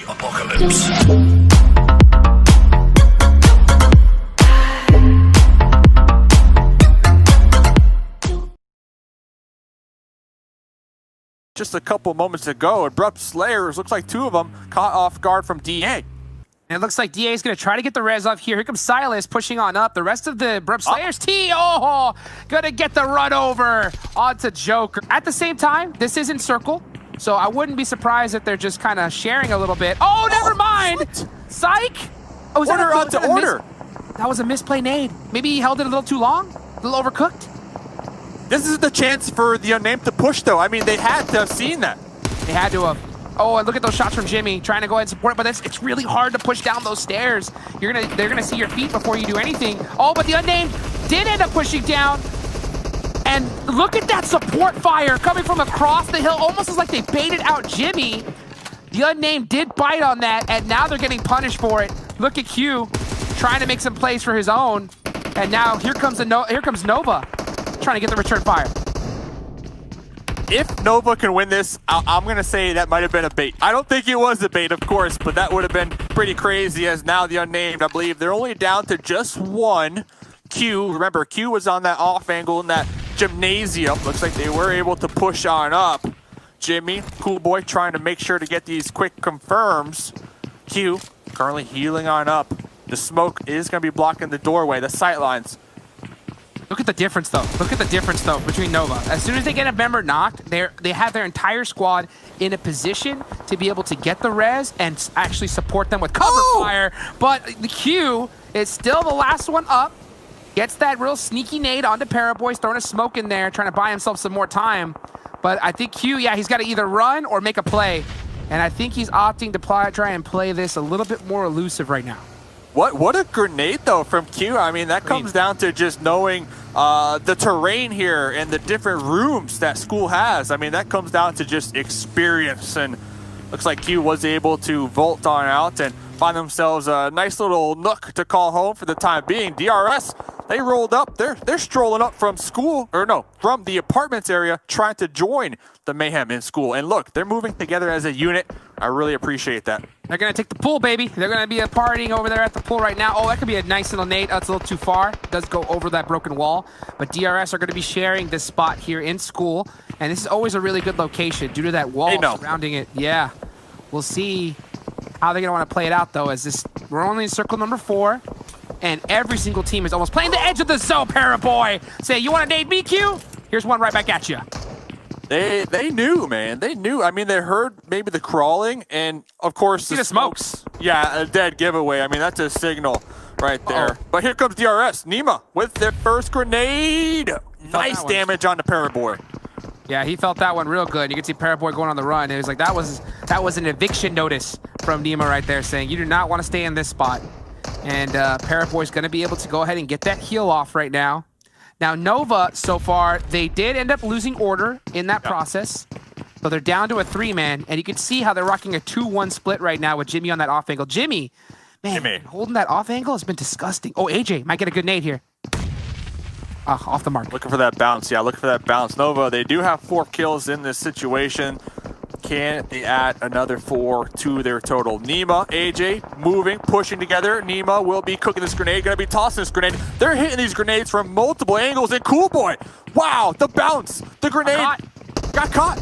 apocalypse. Just a couple moments ago, Abrupt Slayers, looks like two of them caught off guard from DA. And it looks like DA is going to try to get the res off here. Here comes Silas pushing on up. The rest of the Abrupt Slayers, going to get the run over onto Joker. At the same time, this isn't circle, so I wouldn't be surprised if they're just kind of sharing a little bit. Oh, never mind. What? Psych. Oh, was Order on to order. That was a misplay nade. Maybe he held it a little too long, a little overcooked. This is the chance for the unnamed to push, though. I mean, they had to have seen that. They had to have. Oh, and look at those shots from Jimmy, trying to go ahead and support, but it's really hard to push down those stairs. They're gonna see your feet before you do anything. Oh, but the unnamed did end up pushing down. And look at that support fire coming from across the hill. Almost as like they baited out Jimmy. The unnamed did bite on that, and now they're getting punished for it. Look at Q trying to make some plays for his own. And now here comes Nova trying to get the return fire. If Nova can win this, I'm going to say that might have been a bait. I don't think it was a bait, of course, but that would have been pretty crazy, as now the unnamed, I believe, they're only down to just one. Q, remember, Q was on that off angle in that gymnasium. Looks like they were able to push on up. Jimmy, cool boy, trying to make sure to get these quick confirms. Q, currently healing on up. The smoke is going to be blocking the doorway, the sight lines. Look at the difference, though. Look at the difference, though, between Nova. As soon as they get a member knocked, they have their entire squad in a position to be able to get the res and actually support them with cover fire. But the Q is still the last one up. Gets that real sneaky nade onto Paraboys, throwing a smoke in there, trying to buy himself some more time. But I think Q, yeah, he's got to either run or make a play. And I think he's opting to try and play this a little bit more elusive right now. What a grenade, though, from Q. I mean, that comes down to just knowing the terrain here and the different rooms that school has. I mean, that comes down to just experience. And looks like Q was able to vault on out and find themselves a nice little nook to call home for the time being. DRS, they rolled up. They're strolling up from school, or no, from the apartments area, trying to join the mayhem in school. And look, they're moving together as a unit. I really appreciate that. They're going to take the pool, baby. They're going to be partying over there at the pool right now. Oh, that could be a nice little nade. That's a little too far. It does go over that broken wall. But DRS are going to be sharing this spot here in school. And this is always a really good location due to that wall surrounding it. Yeah. We'll see how they're going to want to play it out, though, as we're only in circle number 4. And every single team is almost playing the edge of the zone, Paraboy. Say, you want to nade me, Q? Here's one right back at you. They knew, man. They knew. I mean, they heard maybe the crawling, and of course the smokes. Yeah, a dead giveaway. I mean, that's a signal right there. But here comes DRS. Nima with their first grenade. Nice damage on the Paraboy. Yeah, he felt that one real good. You can see Paraboy going on the run. It was like that was an eviction notice from Nima right there, saying you do not want to stay in this spot. And Paraboy's going to be able to go ahead and get that heal off right now. Now, Nova, so far, they did end up losing order in that process. So they're down to a 3-man, and you can see how they're rocking a 2-1 split right now with Jimmy on that off angle. Jimmy, man, holding that off angle has been disgusting. Oh, AJ might get a good nade here. Off the mark. Looking for that bounce. Yeah, looking for that bounce. Nova, they do have 4 kills in this situation. Can they add another 4 to their total? Nima, AJ, moving, pushing together. Nima will be cooking this grenade, gonna be tossing this grenade. They're hitting these grenades from multiple angles, and Cool Boy, wow, the bounce, the grenade got caught.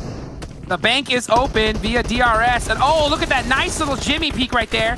The bank is open via DRS, and oh, look at that nice little Jimmy peek right there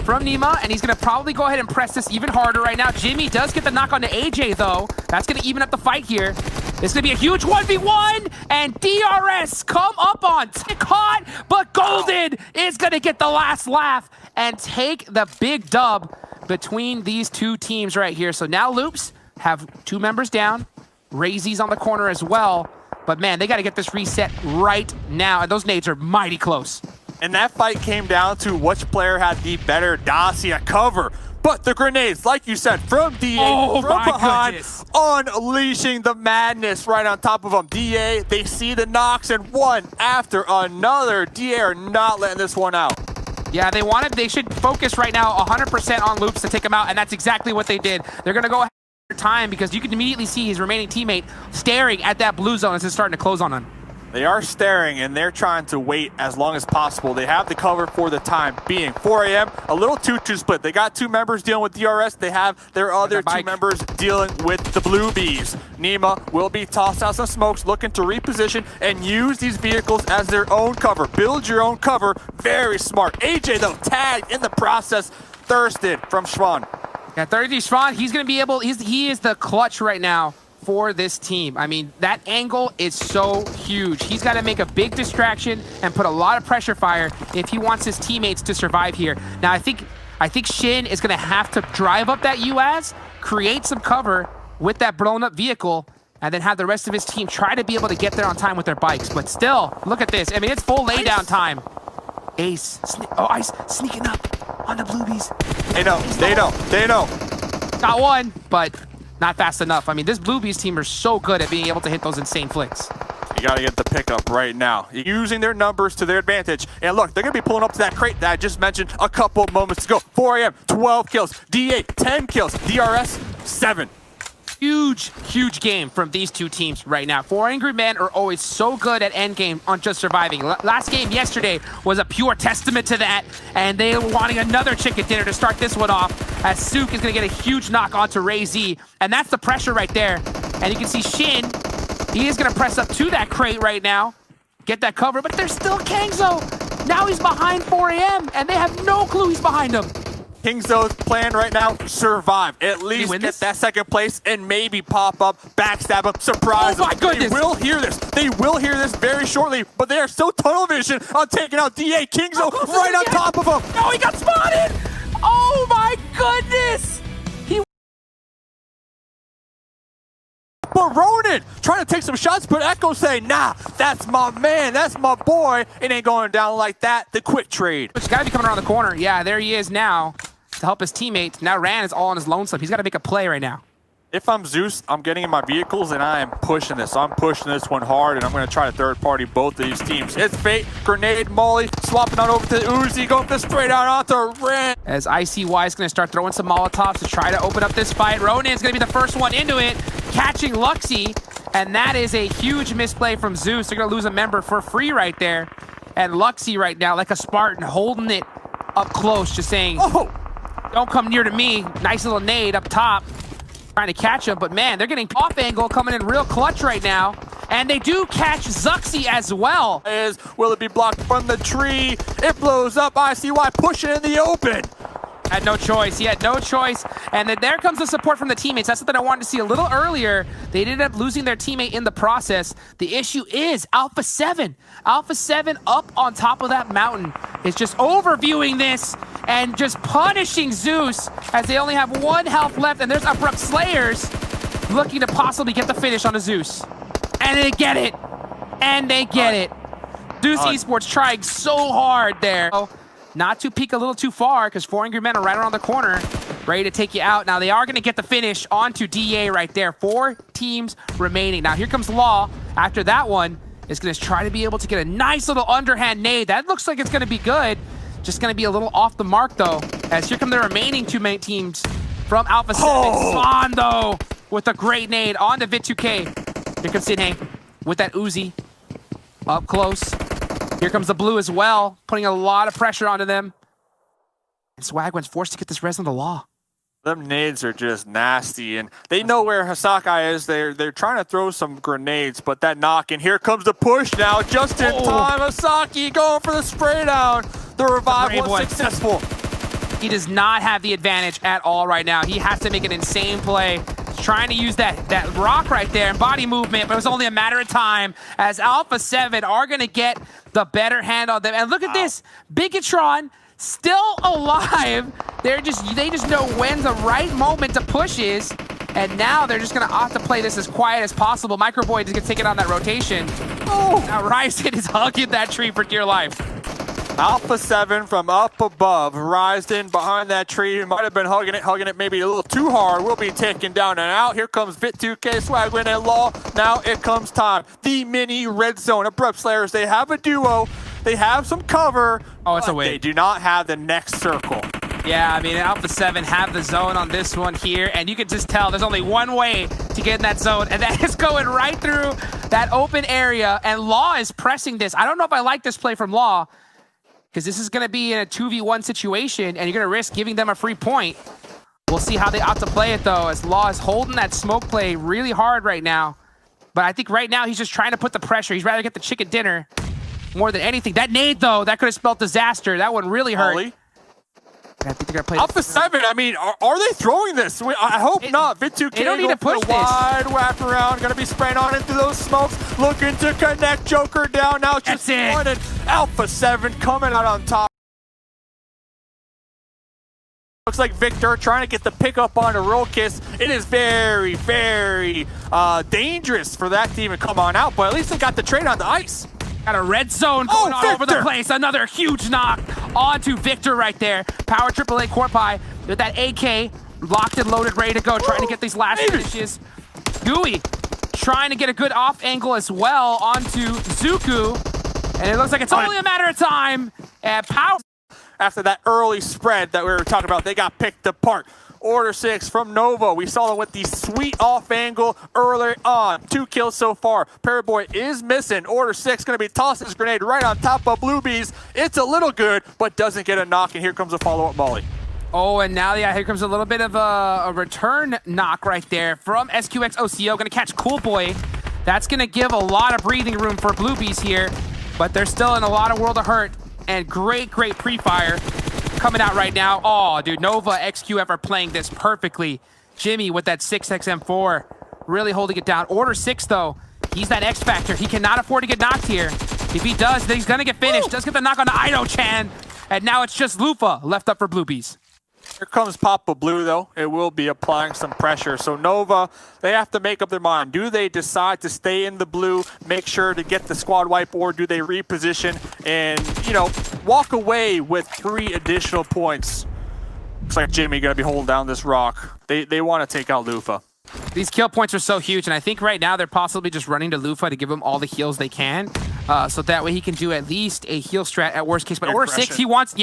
from Nima, and he's gonna probably go ahead and press this even harder right now. Jimmy does get the knock on to AJ, though. That's gonna even up the fight here. It's going to be a huge 1v1, and DRS come up on caught, but Golden is going to get the last laugh and take the big dub between these two teams right here. So now Loops have 2 members down, Razy's on the corner as well, but man, they got to get this reset right now, and those nades are mighty close. And that fight came down to which player had the better Dacia cover. But the grenades, like you said, from DA, from behind, unleashing the madness right on top of them. DA, they see the knocks, and one after another. DA are not letting this one out. Yeah, they should focus right now 100% on Loops to take him out, and that's exactly what they did. They're going to go ahead time because you can immediately see his remaining teammate staring at that blue zone as it's starting to close on him. They are staring, and they're trying to wait as long as possible. They have the cover for the time being. 4 a.m., a little 2-2 split. They got 2 members dealing with DRS. They have their other 2 members dealing with the Blue Bees. Nima will be tossed out some smokes, looking to reposition and use these vehicles as their own cover. Build your own cover. Very smart. AJ, though, tagged in the process. Thirsted from Schwan. Yeah, 30 Schwan, he's going to be able, he is the clutch right now for this team. I mean, that angle is so huge. He's got to make a big distraction and put a lot of pressure fire if he wants his teammates to survive here. Now, I think Shin is going to have to drive up that UAS, create some cover with that blown up vehicle, and then have the rest of his team try to be able to get there on time with their bikes. But still, look at this. I mean, it's full laydown time. Ace, Ice sneaking up on the Bluebies. They know. Got one, but not fast enough. I mean, this Bluebies team are so good at being able to hit those insane flicks. You got to get the pickup right now. Using their numbers to their advantage. And look, they're going to be pulling up to that crate that I just mentioned a couple moments ago. 4 a.m., 12 kills. D8, 10 kills. DRS, 7. Huge game from these two teams right now. 4 Angry Men are always so good at endgame on just surviving. Last game yesterday was a pure testament to that, and they were wanting another chicken dinner to start this one off, as Sook is going to get a huge knock onto Ray Z, and that's the pressure right there. And you can see Shin, he is going to press up to that crate right now, get that cover, but there's still Kangzo. Now he's behind 4 a.m., and they have no clue he's behind him. Kingzo's plan right now, survive. At least get that second place and maybe pop up, backstab him, surprise them. Oh my goodness. They will hear this. They will hear this very shortly, but they are still tunnel vision on taking out DA. Kingzo right on top of him. No, he got spotted. Oh my goodness. But Ronan trying to take some shots, but Echo saying, nah, that's my man, that's my boy. It ain't going down like that. The quick trade. He's got to be coming around the corner. Yeah, there he is now to help his teammates. Now Ran is all on his lonesome. He's got to make a play right now. If I'm Zeus, I'm getting in my vehicles and I am pushing this. I'm pushing this one hard, and I'm going to try to third party both of these teams. It's Fate, Grenade, Molly, swapping on over to Uzi, going this straight out onto Ran. As ICY is going to start throwing some Molotovs to try to open up this fight. Ronan's going to be the first one into it, catching Luxy, and that is a huge misplay from Zeus. They're going to lose a member for free right there. And Luxy right now, like a Spartan, holding it up close, just saying, oh, don't come near to me. Nice little nade up top. Trying to catch him, but man, they're getting off angle, coming in real clutch right now. And they do catch Zuxi as well. Will it be blocked from the tree? It blows up. ICY pushing in the open. Had no choice. He had no choice. And then there comes the support from the teammates. That's something I wanted to see a little earlier. They ended up losing their teammate in the process. The issue is Alpha 7. Alpha 7 up on top of that mountain is just overviewing this and just punishing Zeus as they only have 1 health left. And there's Abrupt Slayers looking to possibly get the finish on the Zeus. And they get it. And they get it. Zeus Esports trying so hard there. Not to peek a little too far, because 4 Angry Men are right around the corner, ready to take you out. Now, they are going to get the finish onto DA right there. 4 teams remaining. Now, here comes Law. After that one, is going to try to be able to get a nice little underhand nade. That looks like it's going to be good. Just going to be a little off the mark, though, as here come the remaining 2 main teams from Alpha 7. Swan, though, with a great nade on the Vit2K. Here comes Sinhang with that Uzi up close. Here comes the blue as well, putting a lot of pressure onto them. And Swagwin's forced to get this res on the Law. Them nades are just nasty, and they know where Hasakai is. They're trying to throw some grenades, but that knock, and here comes the push now, just in time. Asaki going for the spray down. The revive was successful. He does not have the advantage at all right now. He has to make an insane play. He's trying to use that rock right there and body movement, but it was only a matter of time as Alpha 7 are going to get the better hand on them. And look at this, Bigetron still alive. They just know when the right moment to push is, and now they're just gonna opt to play this as quiet as possible. Microboy is gonna take it on that rotation. Now Ryzen is hugging that tree for dear life. Alpha 7 from up above. Ryzen behind that tree. Might have been hugging it maybe a little too hard. Will be taken down and out. Here comes Vit2K, Swagwin, and Law. Now it comes time. The mini red zone. Abrupt Slayers, they have a duo. They have some cover. Oh, it's a win. They do not have the next circle. Yeah, I mean, Alpha 7 have the zone on this one here, and you can just tell there's only one way to get in that zone, and that is going right through that open area, and Law is pressing this. I don't know if I like this play from Law, because this is going to be in a 2v1 situation, and you're going to risk giving them a free point. We'll see how they opt to play it, though, as Law is holding that smoke play really hard right now. But I think right now he's just trying to put the pressure. He's rather get the chicken dinner more than anything. That nade, though, that could have spelled disaster. That one really hurt. Ollie? I think they're gonna play Alpha 7, I mean, are they throwing this? I hope not. Vit2K they don't need to push this. Wide wrap around, gonna be spraying on into those smokes, looking to connect Joker down. Now it's just one, and Alpha 7 coming out on top. Looks like Victor trying to get the pickup on a roll kiss. It is very, very dangerous for that to even come on out, but at least they got the trade on the ice. Got a red zone going on over the place. Another huge knock onto Victor right there. Power AAA Corpie with that AK locked and loaded, ready to go, trying to get these last finishes. Gooey trying to get a good off angle as well onto Zuku. And it looks like it's only a matter of time. And Power... After that early spread that we were talking about, they got picked apart. Order 6 from Nova. We saw them with the sweet off angle earlier on. 2 kills so far. Paraboy is missing. Order 6 going to be tossing his grenade right on top of Bluebees. It's a little good, but doesn't get a knock. And here comes a follow-up molly. Oh, and now, yeah, here comes a little bit of a return knock right there from SQX OCO. Going to catch Cool Boy. That's going to give a lot of breathing room for Bluebees here, but they're still in a lot of World of Hurt. And great pre-fire coming out right now. Oh, dude, Nova, XQF are playing this perfectly. Jimmy with that 6XM4 really holding it down. Order 6, though, he's that X factor. He cannot afford to get knocked here. If he does, then he's going to get finished. Does get the knock on the Ido-chan. And now it's just Lufa left up for Bluebees. Here comes Papa Blue, though. It will be applying some pressure. So Nova, they have to make up their mind. Do they decide to stay in the blue, make sure to get the squad wipe, or do they reposition and, you know, walk away with 3 additional points? Looks like Jimmy going to be holding down this rock. They want to take out Lufa. These kill points are so huge, and I think right now they're possibly just running to Lufa to give him all the heals they can, so that way he can do at least a heal strat at worst case. But Order 6, he wants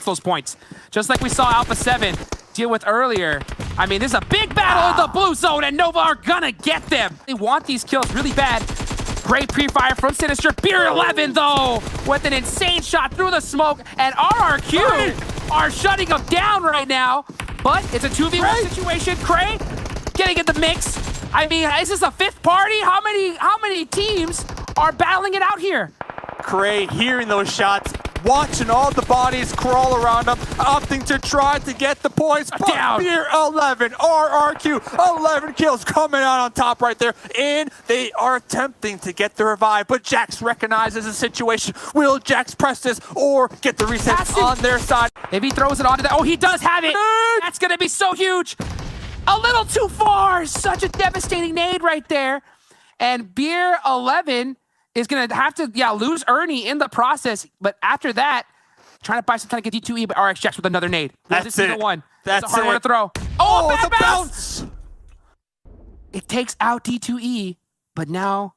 those points. Just like we saw Alpha 7 deal with earlier. I mean, this is a big battle in the blue zone, and Nova are gonna get them. They want these kills really bad. Great pre-fire from Sinister. Beer 11, though, with an insane shot through the smoke, and RRQ are shutting them down right now. But it's a 2v1 situation. Cray getting in the mix. I mean, is this a 5th party? How many teams are battling it out here? Cray hearing those shots, watching all the bodies crawl around him, opting to try to get the points. Down. Beer 11, RRQ, 11 kills coming out on top right there. And they are attempting to get the revive, but Jax recognizes the situation. Will Jax press this or get the reset on their side? If he throws it onto that, oh, he does have it. That's gonna be so huge. A little too far. Such a devastating nade right there. And Beer 11 is going to have to, lose Ernie in the process. But after that, trying to buy some time to get D2E, but RxJax with another nade. That's it. That's a hard one to throw. Oh, bad bounce! It takes out D2E, but now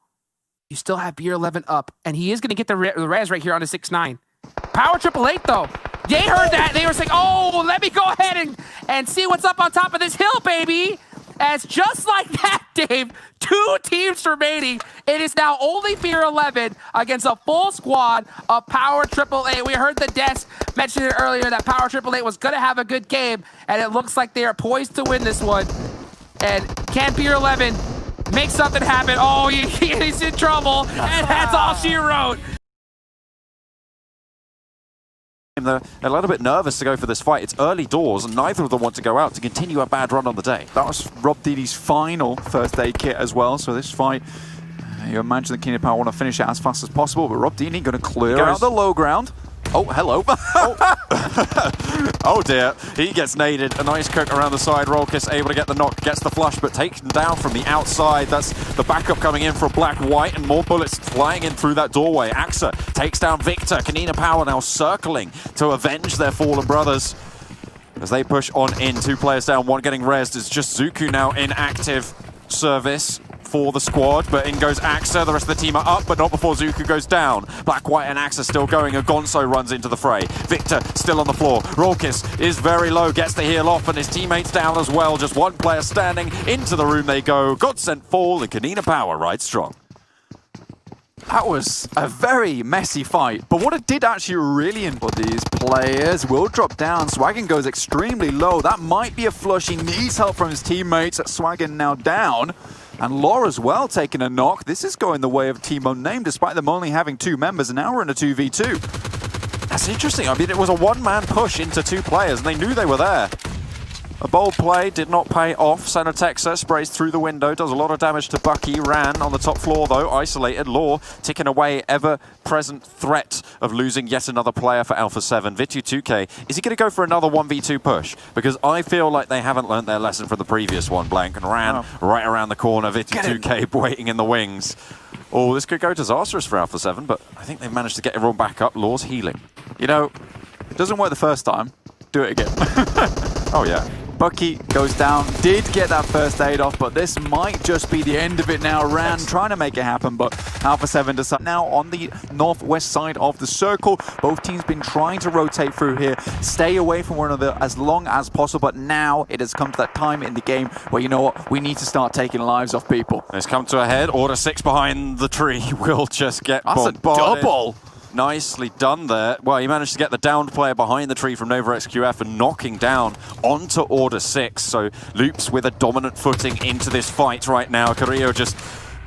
you still have Beer 11 up. And he is going to get the res right here on the 6-9. Power 888, though. They heard that. They were saying, oh, let me go ahead and see what's up on top of this hill, baby. As just like that, Dave, 2 teams remaining. It is now only Beer 11 against a full squad of Power 888. We heard the desk mention it earlier that Power 888 was going to have a good game, and it looks like they are poised to win this one. And can Beer 11 make something happen? Oh, he's in trouble, and that's all she wrote. They're a little bit nervous to go for this fight. It's early doors, and neither of them want to go out to continue a bad run on the day. That was Rob Dini's final first aid kit as well, so this fight, you imagine the King of Power want to finish it as fast as possible, but Rob Dini going to clear out the low ground. Oh, hello. Oh dear, he gets naded. A nice cook around the side. Rollkiss able to get the knock, gets the flush, but taken down from the outside. That's the backup coming in for Black White, and more bullets flying in through that doorway. Axa takes down Victor. Kanina Power now circling to avenge their fallen brothers as they push on in. 2 players down, 1 getting rezzed. It's just Zuku now in active service for the squad, but in goes Axa. The rest of the team are up, but not before Zuka goes down. Black, White, and Axa still going, and Gonzo runs into the fray. Victor still on the floor. Rolkis is very low, gets the heal off, and his teammates down as well. Just one player standing. Into the room they go. God sent fall, and Kanina Power rides strong. That was a very messy fight, but what it did actually really input these players will drop down. Swaggin goes extremely low. That might be a flush. He needs help from his teammates. Swaggin now down. And Law as well taking a knock. This is going the way of Team Unnamed, despite them only having 2 members, and now we're in a 2v2. That's interesting. I mean, it was a one-man push into 2 players, and they knew they were there. A bold play did not pay off. Center Texa sprays through the window, does a lot of damage to Bucky. Ran on the top floor though, isolated. Law ticking away, ever-present threat of losing yet another player for Alpha 7. Vitu2K, is he going to go for another 1v2 push? Because I feel like they haven't learned their lesson from the previous one, Blank, and ran right around the corner. Vitu2K waiting in the wings. Oh, this could go disastrous for Alpha 7, but I think they've managed to get everyone back up. Law's healing. You know, it doesn't work the first time. Do it again. Oh yeah. Bucky goes down, did get that first aid off, but this might just be the end of it now. Ran trying to make it happen, but Alpha 7 decides now on the northwest side of the circle. Both teams been trying to rotate through here, stay away from one another as long as possible, but now it has come to that time in the game where, you know what, we need to start taking lives off people. It's come to a head. Order 6 behind the tree will just get bombarded. That's a double! Nicely done there. Well, he managed to get the downed player behind the tree from Nova XQF and knocking down onto Order 6. So Loops with a dominant footing into this fight right now. Carrillo just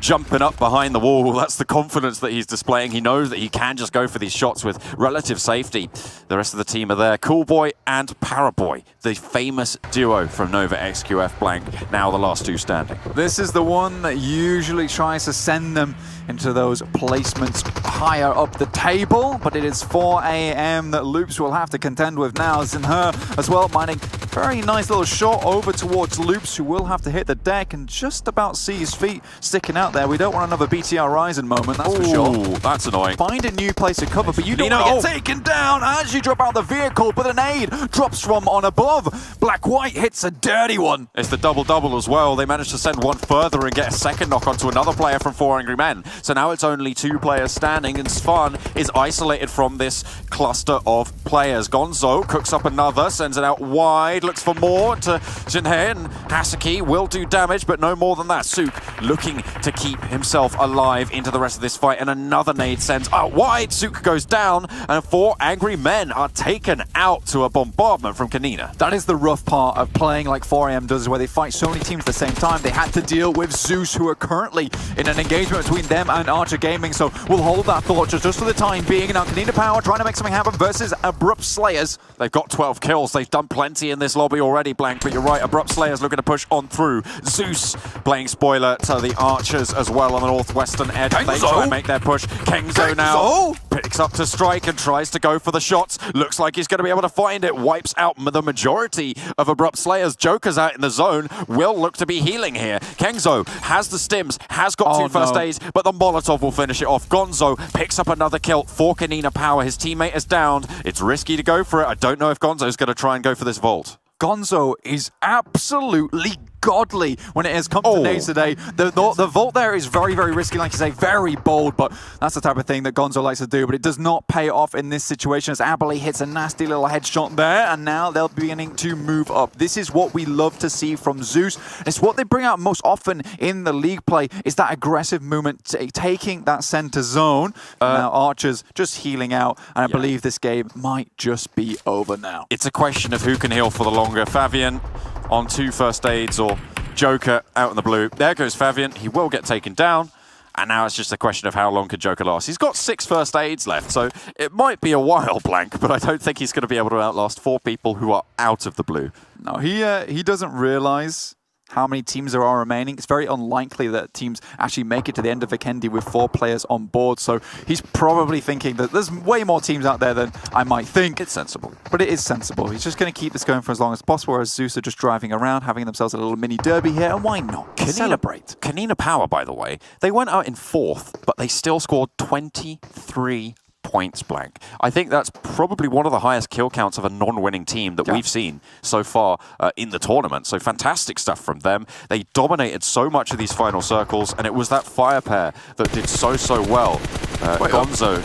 jumping up behind the wall. That's the confidence that he's displaying. He knows that he can just go for these shots with relative safety. The rest of the team are there. Coolboy and Paraboy, the famous duo from Nova XQF Blank, now the last 2 standing. This is the one that usually tries to send them into those placements higher up the table, but it is 4 AM that Loops will have to contend with now. Zinher as well, mining very nice little shot over towards Loops, who will have to hit the deck and just about see his feet sticking out there. We don't want another BTR Ryzen moment, that's for sure. That's annoying. Find a new place to cover, but you don't want to get taken down as you drop out the vehicle, but an aid drops from on above. Black-White hits a dirty one. It's the double-double as well. They managed to send one further and get a second knock onto another player from 4 Angry Men. So now it's only 2 players standing, and Svan is isolated from this cluster of players. Gonzo cooks up another, sends it out wide, looks for more to Jinhe, and Hasaki will do damage, but no more than that. Sook looking to keep himself alive into the rest of this fight, and another nade sends out wide. Sook goes down, and 4 Angry Men are taken out to a bombardment from Kanina. That is the rough part of playing like 4AM does, where they fight so many teams at the same time. They had to deal with Zeus, who are currently in an engagement between them and Archer Gaming, so we'll hold that thought just for the time being. And now Kanina Power trying to make something happen versus Abrupt Slayers. They've got 12 kills. They've done plenty in this lobby already, Blank, but you're right, Abrupt Slayers looking to push on through. Zeus playing spoiler to the Archers as well on the northwestern edge. They try and make their push. Kengzo now picks up to strike and tries to go for the shots. Looks like he's going to be able to find it. Wipes out the majority of Abrupt Slayers. Joker's out in the zone. Will look to be healing here. Kengzo has the stims, has got 2 first aids, but the Molotov will finish it off. Gonzo picks up another kill for Kanina Power. His teammate is downed. It's risky to go for it. I don't know if Gonzo's going to try and go for this vault. Gonzo is absolutely godly when it has come to nades today. The vault there is very, very risky, like you say, very bold, but that's the type of thing that Gonzo likes to do, but it does not pay off in this situation as Abilene hits a nasty little headshot there, and now they'll be beginning to move up. This is what we love to see from Zeus. It's what they bring out most often in the league play, is that aggressive movement, taking that center zone. Now Archer's just healing out, and I believe this game might just be over now. It's a question of who can heal for the longer. Fabian on 2 first aids, or Joker out in the blue. There goes Fabian. He will get taken down. And now it's just a question of how long can Joker last. He's got 6 first aids left, so it might be a while, Blank, but I don't think he's going to be able to outlast 4 people who are out of the blue. No, he doesn't realize how many teams there are remaining. It's very unlikely that teams actually make it to the end of Vikendi with 4 players on board, so he's probably thinking that there's way more teams out there than I might think. It's sensible. But it is sensible. He's just going to keep this going for as long as possible, whereas Zeus are just driving around, having themselves a little mini derby here, and why not? Celebrate. Kanina Power, by the way, they went out in 4th, but they still scored 23 points blank. I think that's probably one of the highest kill counts of a non-winning team that we've seen so far in the tournament. So fantastic stuff from them. They dominated so much of these final circles, and it was that fire pair that did so well. Gonzo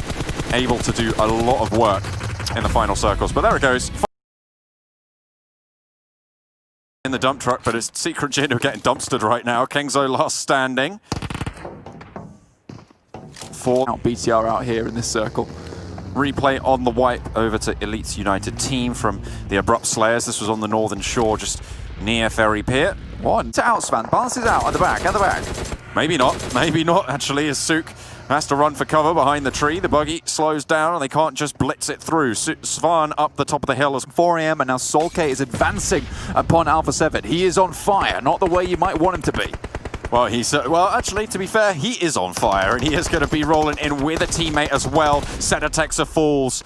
able to do a lot of work in the final circles, but there it goes. In the dump truck, but it's Secret Jin who are getting dumpstered right now. Kengzo last standing. BTR out here in this circle. Replay on the white over to Elites United team from the Abrupt Slayers. This was on the northern shore, just near Ferry Pier. One to outspan, balances out at the back, Maybe not, actually, as Sook has to run for cover behind the tree. The buggy slows down and they can't just blitz it through. Svan up the top of the hill as 4 AM, and now Solke is advancing upon Alpha 7. He is on fire, not the way you might want him to be. Well, actually, to be fair, he is on fire, and he is going to be rolling in with a teammate as well. Sedatexa falls.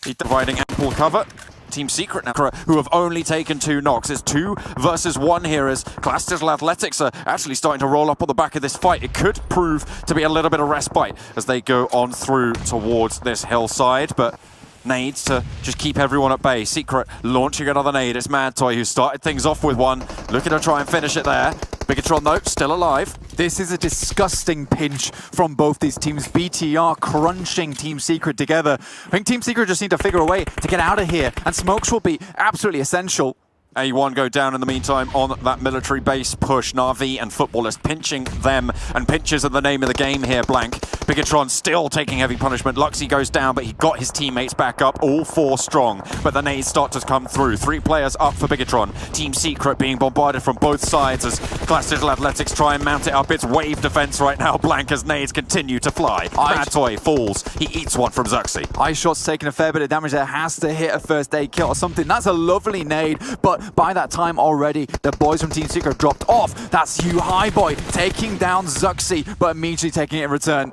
He's providing ample cover. Team Secret now, who have only taken 2 knocks. It's 2 versus 1 here as Class Digital Athletics are actually starting to roll up on the back of this fight. It could prove to be a little bit of respite as they go on through towards this hillside, but nades to just keep everyone at bay. Secret launching another nade. It's Mad Toy who started things off with one. Looking to try and finish it there. Bigetron, though, still alive. This is a disgusting pinch from both these teams. BTR crunching Team Secret together. I think Team Secret just need to figure a way to get out of here, and smokes will be absolutely essential. A1 go down in the meantime on that military base push. Na'Vi and Footballist pinching them, and pinches are the name of the game here, blank. Bigetron still taking heavy punishment. Luxy goes down, but he got his teammates back up, all 4 strong. But the nades start to come through. 3 players up for Bigetron. Team Secret being bombarded from both sides as Class Digital Athletics try and mount it up. It's wave defense right now, blank, as nades continue to fly. Mad Toy falls. He eats one from Zuxi. iShot's taking a fair bit of damage there. Has to hit a first aid kill or something. That's a lovely nade, but by that time already, the boys from Team Secret dropped off. That's Hugh Highboy taking down Zuxi, but immediately taking it in return.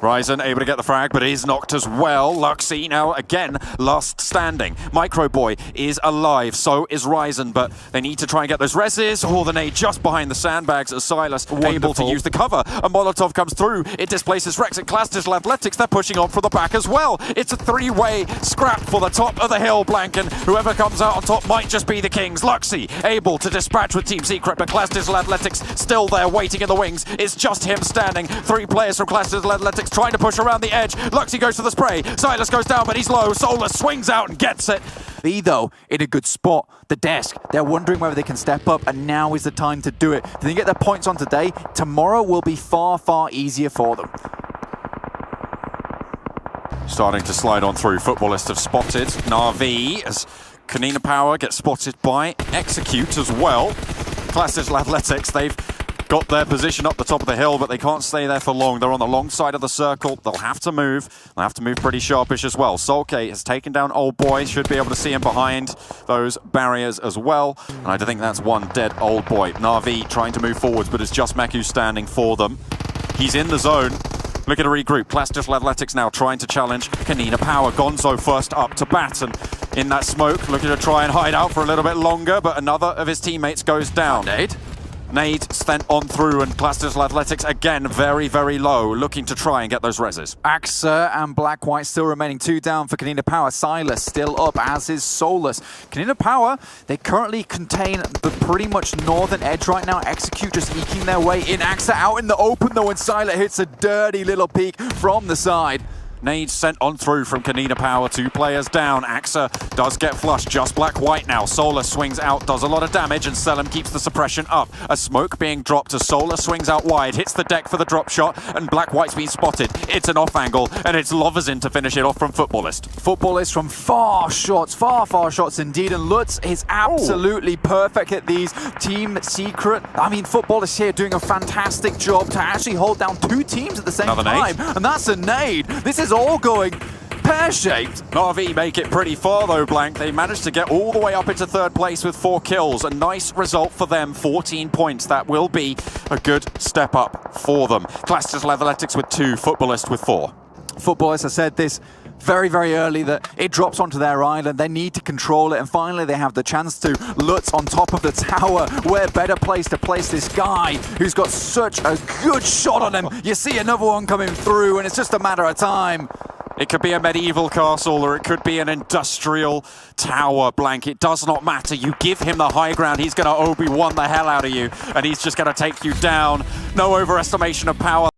Ryzen able to get the frag, but is knocked as well. Luxy now again last standing. Microboy is alive, so is Ryzen, but they need to try and get those reses. The nade just behind the sandbags as Silas able to use the cover. A Molotov comes through. It displaces Rex and Class Digital Athletics. They're pushing on from the back as well. It's a 3-way scrap for the top of the hill, blank, and whoever comes out on top might just be the Kings. Luxy able to dispatch with Team Secret, but Class Digital Athletics still there waiting in the wings. It's just him standing. 3 players from Class Digital Athletics trying to push around the edge. Luxy goes to the spray. Silas goes down, but he's low. Solus swings out and gets it. B, though, in a good spot. The desk, they're wondering whether they can step up, and now is the time to do it. If they get their points on today, tomorrow will be far easier for them. Starting to slide on through. Footballists have spotted Na'Vi as Kanina Power gets spotted by Execute as well. Class Digital Athletics, they've got their position up the top of the hill, but they can't stay there for long. They're on the long side of the circle. They'll have to move. They'll have to move pretty sharpish as well. Solke has taken down Old Boy. Should be able to see him behind those barriers as well. And I think that's one dead Old Boy. Na'Vi trying to move forwards, but it's just Meku standing for them. He's in the zone. Looking to regroup. Class Digital Athletics now trying to challenge Kanina Power. Gonzo first up to bat, and in that smoke, looking to try and hide out for a little bit longer, but another of his teammates goes down. Nade sent on through, and Class Digital Athletics again very low, looking to try and get those reses. AXA and Black White still remaining 2 down for Kanina Power. Silas still up, as is Solus. Kanina Power, they currently contain the pretty much northern edge right now. Execute just eking their way in. AXA out in the open though, and Silas hits a dirty little peek from the side. Nades sent on through from Kanina Power. 2 players down. AXA does get flushed. Just Black-White now. Solar swings out, does a lot of damage, and Selim keeps the suppression up. A smoke being dropped as Solar swings out wide, hits the deck for the drop shot, and Black-White's been spotted. It's an off angle, and it's Loverzin to finish it off from Footballist. Footballist from far shots indeed, and Lutz is absolutely perfect at these. Team Secret, I mean, Footballist here doing a fantastic job to actually hold down 2 teams at the same time. And that's a nade. This is all going pear-shaped. Na'Vi make it pretty far though, blank. They managed to get all the way up into 3rd place with 4 kills. A nice result for them, 14 points. That will be a good step up for them. Class Digital Athletics with 2, Footballist with 4. Footballist, I said this very early, that it drops onto their island. They need to control it, and finally they have the chance to. Lutz on top of the tower. Where better place to place this guy who's got such a good shot on him. You see another one coming through, and it's just a matter of time. It could be a medieval castle or it could be an industrial tower, Blank. It does not matter. You give him the high ground, he's going to Obi-Wan the hell out of you, and he's just going to take you down. No overestimation of power.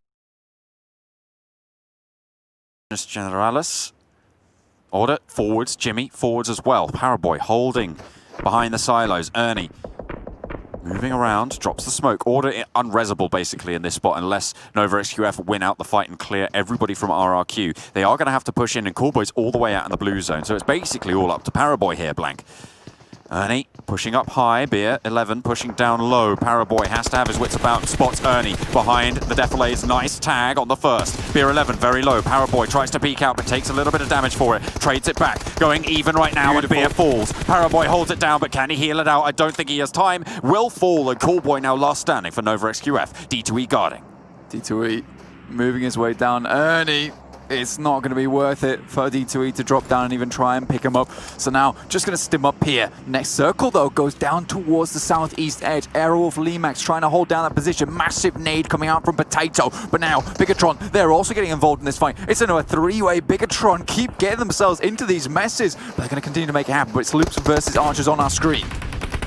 Generalis. Order, forwards, Jimmy, forwards as well. Paraboy holding behind the silos. Ernie moving around, drops the smoke. Order unresable basically in this spot unless Nova XQF win out the fight and clear everybody from RRQ. They are going to have to push in, and Coolboy's all the way out in the blue zone. So it's basically all up to Paraboy here, Blank. Ernie pushing up high, Beer 11 pushing down low. Paraboy has to have his wits about and spots Ernie behind the Defilets. Nice tag on the first. Beer 11 very low. Paraboy tries to peek out but takes a little bit of damage for it. Trades it back. Going even right now. Beautiful. And Beer falls. Paraboy holds it down, but can he heal it out? I don't think he has time. Will fall, and Coolboy now last standing for Nova XQF. D2E guarding. D2E moving his way down. Ernie. It's not going to be worth it for D2E to drop down and even try and pick him up. So now, just going to stim up here. Next circle, though, goes down towards the southeast edge. Aerowolf Limax trying to hold down that position. Massive nade coming out from Potato. But now, Bigetron, they're also getting involved in this fight. It's another three-way. Bigetron keep getting themselves into these messes. But they're going to continue to make it happen. But it's Loops versus Archers on our screen.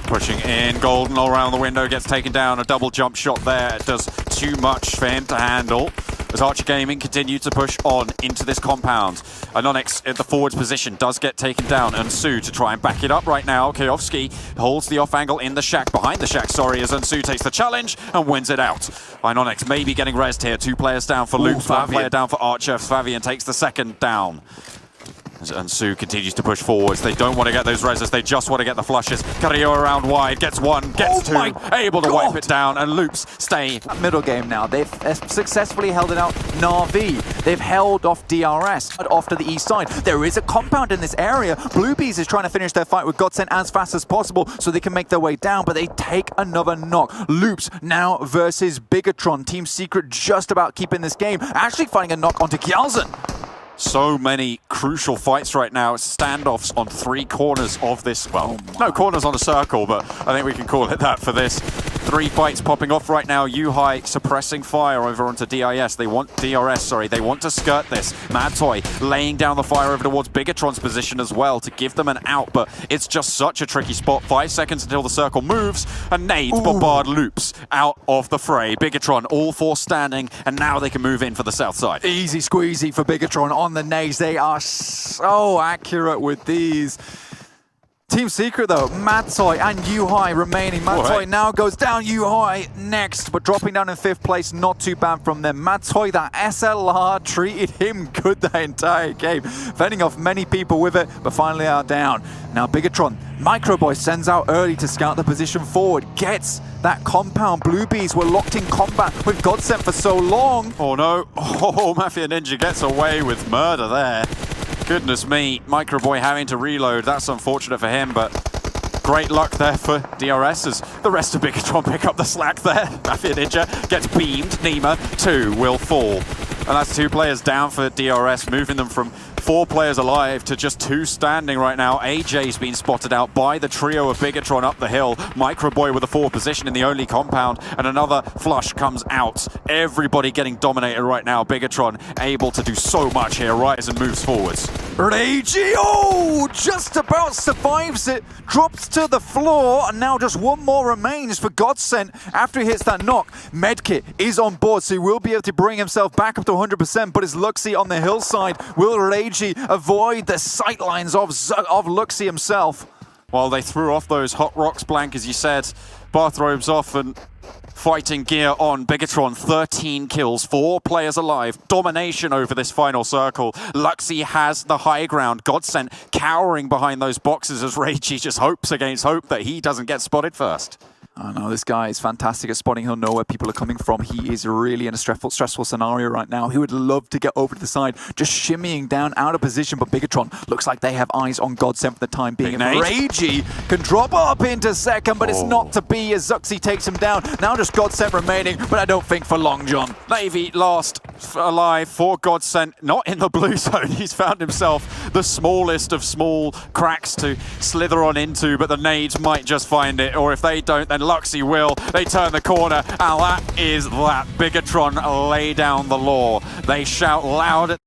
Pushing in, Golden all around the window, gets taken down. A double jump shot there. It does too much for him to handle. As Archer Gaming continue to push on into this compound. Anonix at the forwards position does get taken down, and Sue to try and back it up right now. Kayovsky holds the off angle in the shack, behind the shack, sorry, as Unsu takes the challenge and wins it out. Anonix maybe getting rezzed here. 2 players down for Loops, 1 player down for Archer. Favian takes the second down. And Sue continues to push forwards. They don't want to get those reses, they just want to get the flushes. Carrillo around wide, gets 1, gets 2, able to wipe it down, and Loops stay. Middle game now, they've successfully held it out Na'Vi. They've held off DRS, off to the east side. There is a compound in this area. Bluebees is trying to finish their fight with Godsent as fast as possible so they can make their way down, but they take another knock. Loops now versus Bigetron. Team Secret just about keeping this game, actually finding a knock onto Kjalzen. So many crucial fights right now. Standoffs on 3 corners of this. Well, no corners on a circle, but I think we can call it that for this. 3 fights popping off right now. U-High suppressing fire over onto DRS. They want to skirt this. Mad Toy laying down the fire over towards Bigetron's position as well to give them an out, but it's just such a tricky spot. 5 seconds until the circle moves, and nades bombard Loops out of the fray. Bigetron all 4 standing, and now they can move in for the south side. Easy squeezy for Bigetron on the nades. They are so accurate with these. Team Secret though, Mad Toy and U-High remaining. Mad Toy now goes down, U-High next, but dropping down in 5th place, not too bad from them. Mad Toy, that SLR treated him good the entire game, fending off many people with it, but finally are down. Now Bigetron, Microboy sends out early to scout the position forward, gets that compound. Bluebees were locked in combat with Godsent for so long. Oh no, Mafia Ninja gets away with murder there. Goodness me, Microboy having to reload. That's unfortunate for him, but great luck there for DRS as the rest of Bigetron pick up the slack there. Mafia Ninja gets beamed. Nima, 2 will fall. And that's 2 players down for DRS, moving them from 4 players alive to just 2 standing right now. AJ's been spotted out by the trio of Bigetron up the hill. Microboy with a 4 position in the only compound, and another flush comes out. Everybody getting dominated right now. Bigetron able to do so much here, rises and moves forwards. Regio just about survives it, drops to the floor, and now just 1 more remains for Godsent after he hits that knock. Medkit is on board, so he will be able to bring himself back up to 100%, but it's Luxy on the hillside. Will Reggie avoid the sightlines of Luxy himself? Well, they threw off those hot rocks, Blank, as you said. Bathrobes off and fighting gear on. Bigetron, 13 kills, 4 players alive. Domination over this final circle. Luxy has the high ground. Godsent cowering behind those boxes as Reggie just hopes against hope that he doesn't get spotted first. I know, this guy is fantastic at spotting. He'll know where people are coming from. He is really in a stressful scenario right now. He would love to get over to the side, just shimmying down out of position, but Bigetron looks like they have eyes on Godsent for the time being. Reggie can drop up into second, but it's not to be as Zuxi takes him down. Now just Godsent remaining, but I don't think for long, John. Navy last alive for Godsent, not in the blue zone. He's found himself the smallest of small cracks to slither on into, but the nades might just find it, or if they don't, then Luxy will. They turn the corner, and that is that. Bigetron lay down the law. They shout loud at